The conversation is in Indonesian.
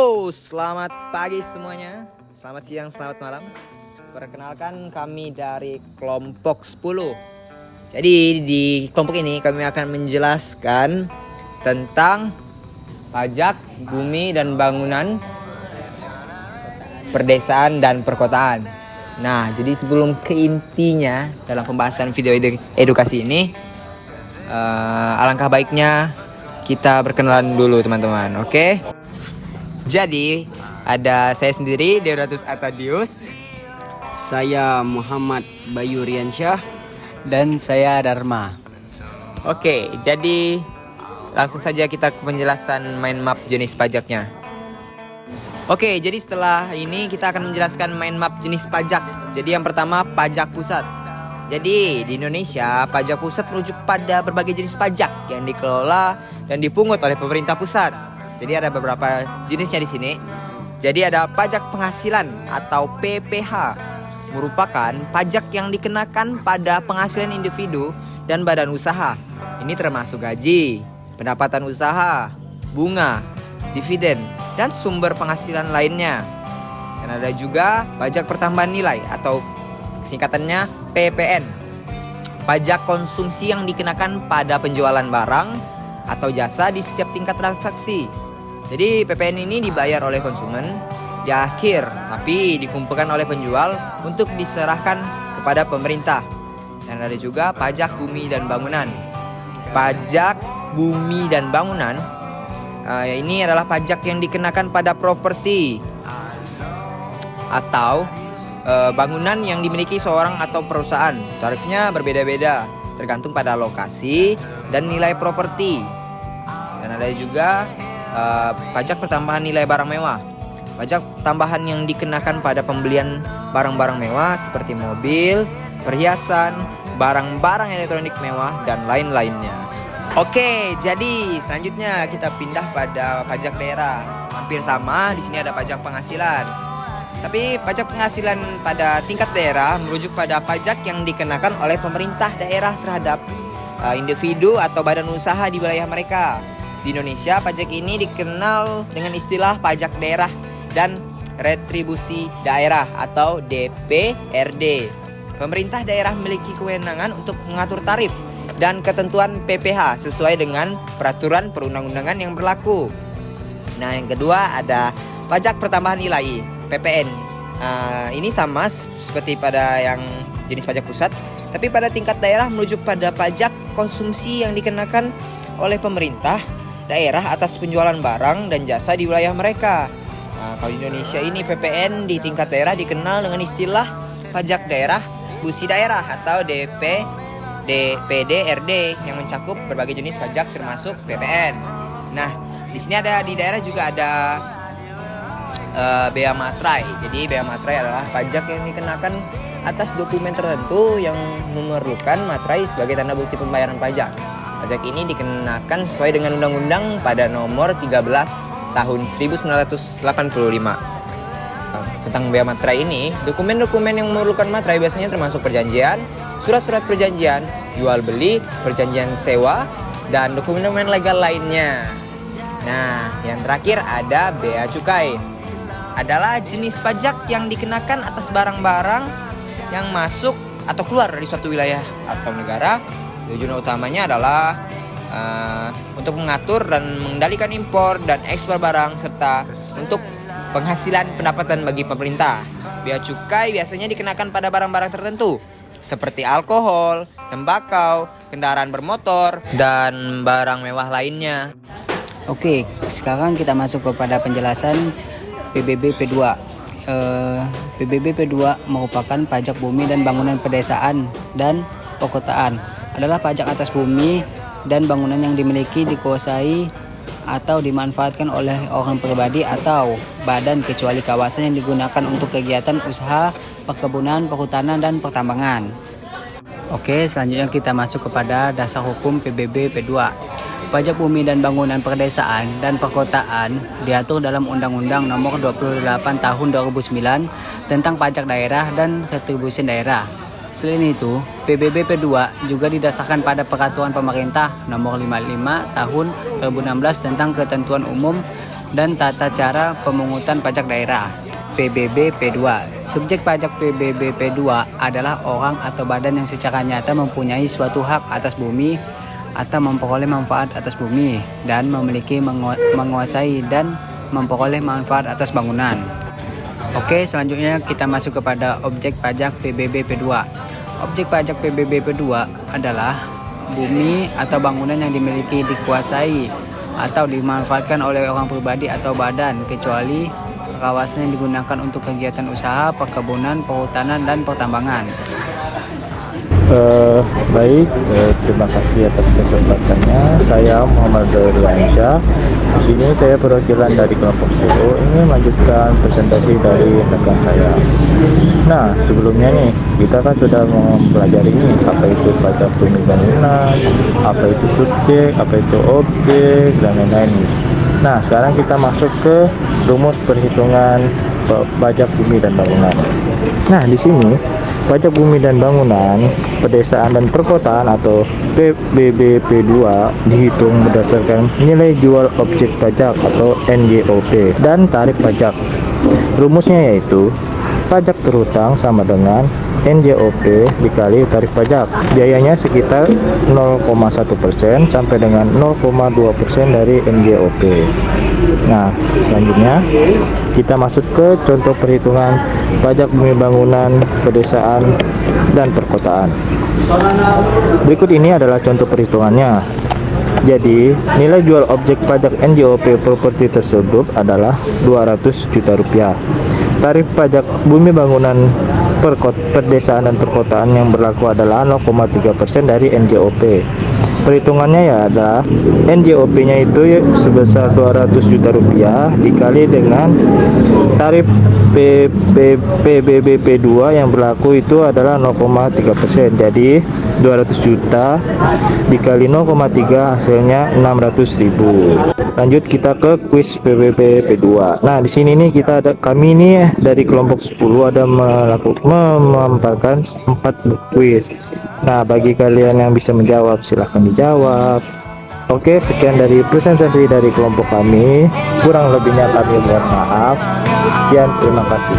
Halo, selamat pagi semuanya. Selamat siang, selamat malam. Perkenalkan, kami dari kelompok 10. Jadi di kelompok ini kami akan menjelaskan tentang pajak, bumi dan bangunan, perdesaan dan perkotaan. Nah, jadi sebelum ke intinya dalam pembahasan video edukasi ini, alangkah baiknya kita berkenalan dulu teman-teman, oke? Jadi ada saya sendiri, Deodatus Atadius. Saya Muhammad Bayu Riansyah. Dan saya Dharma. Oke, jadi langsung saja kita ke penjelasan mind map jenis pajaknya. Oke, jadi setelah ini kita akan menjelaskan mind map jenis pajak. Jadi yang pertama, pajak pusat. Jadi di Indonesia, pajak pusat merujuk pada berbagai jenis pajak yang dikelola dan dipungut oleh pemerintah pusat. Jadi ada beberapa jenisnya di sini. Jadi ada pajak penghasilan atau PPH, merupakan pajak yang dikenakan pada penghasilan individu dan badan usaha. Ini termasuk gaji, pendapatan usaha, bunga, dividen, dan sumber penghasilan lainnya. Dan ada juga pajak pertambahan nilai atau singkatannya PPN, pajak konsumsi yang dikenakan pada penjualan barang atau jasa di setiap tingkat transaksi. Jadi PPN ini dibayar oleh konsumen di akhir, tapi dikumpulkan oleh penjual untuk diserahkan kepada pemerintah. Dan ada juga pajak bumi dan bangunan. Pajak bumi dan bangunan ini adalah pajak yang dikenakan pada properti atau bangunan yang dimiliki seorang atau perusahaan. Tarifnya berbeda-beda tergantung pada lokasi dan nilai properti. Dan ada juga pajak pertambahan nilai barang mewah. Pajak tambahan yang dikenakan pada pembelian barang-barang mewah seperti mobil, perhiasan, barang-barang elektronik mewah, dan lain-lainnya. Oke, jadi selanjutnya kita pindah pada pajak daerah. Hampir sama, di sini ada pajak penghasilan. Tapi pajak penghasilan pada tingkat daerah merujuk pada pajak yang dikenakan oleh pemerintah daerah terhadap individu atau badan usaha di wilayah mereka. Di Indonesia, pajak ini dikenal dengan istilah pajak daerah dan retribusi daerah atau DPRD. Pemerintah daerah memiliki kewenangan untuk mengatur tarif dan ketentuan PPH sesuai dengan peraturan perundang-undangan yang berlaku. Nah, yang kedua ada pajak pertambahan nilai, PPN. Ini sama seperti pada yang jenis pajak pusat, tapi pada tingkat daerah merujuk pada pajak konsumsi yang dikenakan oleh pemerintah daerah atas penjualan barang dan jasa di wilayah mereka. Nah, kalau di Indonesia ini PPN di tingkat daerah dikenal dengan istilah pajak daerah busi daerah atau DPDRD yang mencakup berbagai jenis pajak termasuk PPN. Nah, di sini di daerah juga ada bea matrai. Jadi bea matrai adalah pajak yang dikenakan atas dokumen tertentu yang memerlukan matrai sebagai tanda bukti pembayaran pajak. Pajak ini dikenakan sesuai dengan undang-undang pada nomor 13 tahun 1985. Tentang bea matrai ini, dokumen-dokumen yang memerlukan matrai biasanya termasuk perjanjian, surat-surat perjanjian, jual beli, perjanjian sewa, dan dokumen-dokumen legal lainnya. Nah, yang terakhir ada bea cukai. Adalah jenis pajak yang dikenakan atas barang-barang yang masuk atau keluar dari suatu wilayah atau negara. Tujuan utamanya adalah untuk mengatur dan mengendalikan impor dan ekspor barang serta untuk penghasilan pendapatan bagi pemerintah. Bea cukai biasanya dikenakan pada barang-barang tertentu seperti alkohol, tembakau, kendaraan bermotor, dan barang mewah lainnya. Oke, sekarang kita masuk kepada penjelasan PBB P2. PBB P2 merupakan pajak bumi dan bangunan pedesaan dan perkotaan. Adalah pajak atas bumi dan bangunan yang dimiliki, dikuasai, atau dimanfaatkan oleh orang pribadi atau badan kecuali kawasan yang digunakan untuk kegiatan usaha perkebunan, perhutanan, dan pertambangan. Oke, selanjutnya kita masuk kepada dasar hukum PBB P2. Pajak bumi dan bangunan perdesaan dan perkotaan diatur dalam Undang-Undang Nomor 28 Tahun 2009 tentang pajak daerah dan retribusi daerah. Selain itu, PBB P2 juga didasarkan pada Peraturan Pemerintah Nomor 55 Tahun 2016 tentang ketentuan umum dan tata cara pemungutan pajak daerah. PBB P2. Subjek pajak PBB P2 adalah orang atau badan yang secara nyata mempunyai suatu hak atas bumi atau memperoleh manfaat atas bumi dan memiliki menguasai dan memperoleh manfaat atas bangunan. Oke, selanjutnya kita masuk kepada objek pajak PBB P2. Objek pajak PBB P2 adalah bumi atau bangunan yang dimiliki, dikuasai atau dimanfaatkan oleh orang pribadi atau badan kecuali kawasan yang digunakan untuk kegiatan usaha, perkebunan, perhutanan, dan pertambangan. Baik, terima kasih atas kesempatannya. Saya Muhammad Bayuriansyah. Di sini saya perwakilan dari kelompok 10 ingin melanjutkan presentasi dari rekan saya. Nah, sebelumnya nih kita kan sudah mempelajari nih apa itu pajak bumi bangunan, apa itu subjek, apa itu objek, dan lain-lain. Nah, sekarang kita masuk ke rumus perhitungan pajak bumi dan bangunan. Nah, di sini pajak bumi dan bangunan, pedesaan dan perkotaan atau PBBP2 dihitung berdasarkan nilai jual objek pajak atau NJOP dan tarif pajak. Rumusnya yaitu pajak terhutang sama dengan NJOP dikali tarif pajak. Biayanya sekitar 0,1% sampai dengan 0,2% dari NJOP. Nah, selanjutnya kita masuk ke contoh perhitungan pajak bumi bangunan, pedesaan, dan perkotaan. Berikut ini adalah contoh perhitungannya. Jadi, nilai jual objek pajak NJOP properti tersebut adalah 200 juta rupiah. Tarif pajak bumi bangunan pedesaan dan perkotaan yang berlaku adalah 0,3% dari NJOP. Perhitungannya ya ada NJOP-nya itu sebesar 200 juta rupiah dikali dengan tarif PBBP2 yang berlaku itu adalah 0,3%. Jadi 200 juta dikali 0,3 hasilnya 600.000. Lanjut kita ke kuis PBBP2. Nah, di sini nih kami nih dari kelompok 10 ada memamparkan 4 kuis. Nah, bagi kalian yang bisa menjawab silahkan dijawab. Oke, sekian dari presentasi dari kelompok kami. Kurang lebihnya kami mohon maaf. Sekian, terima kasih.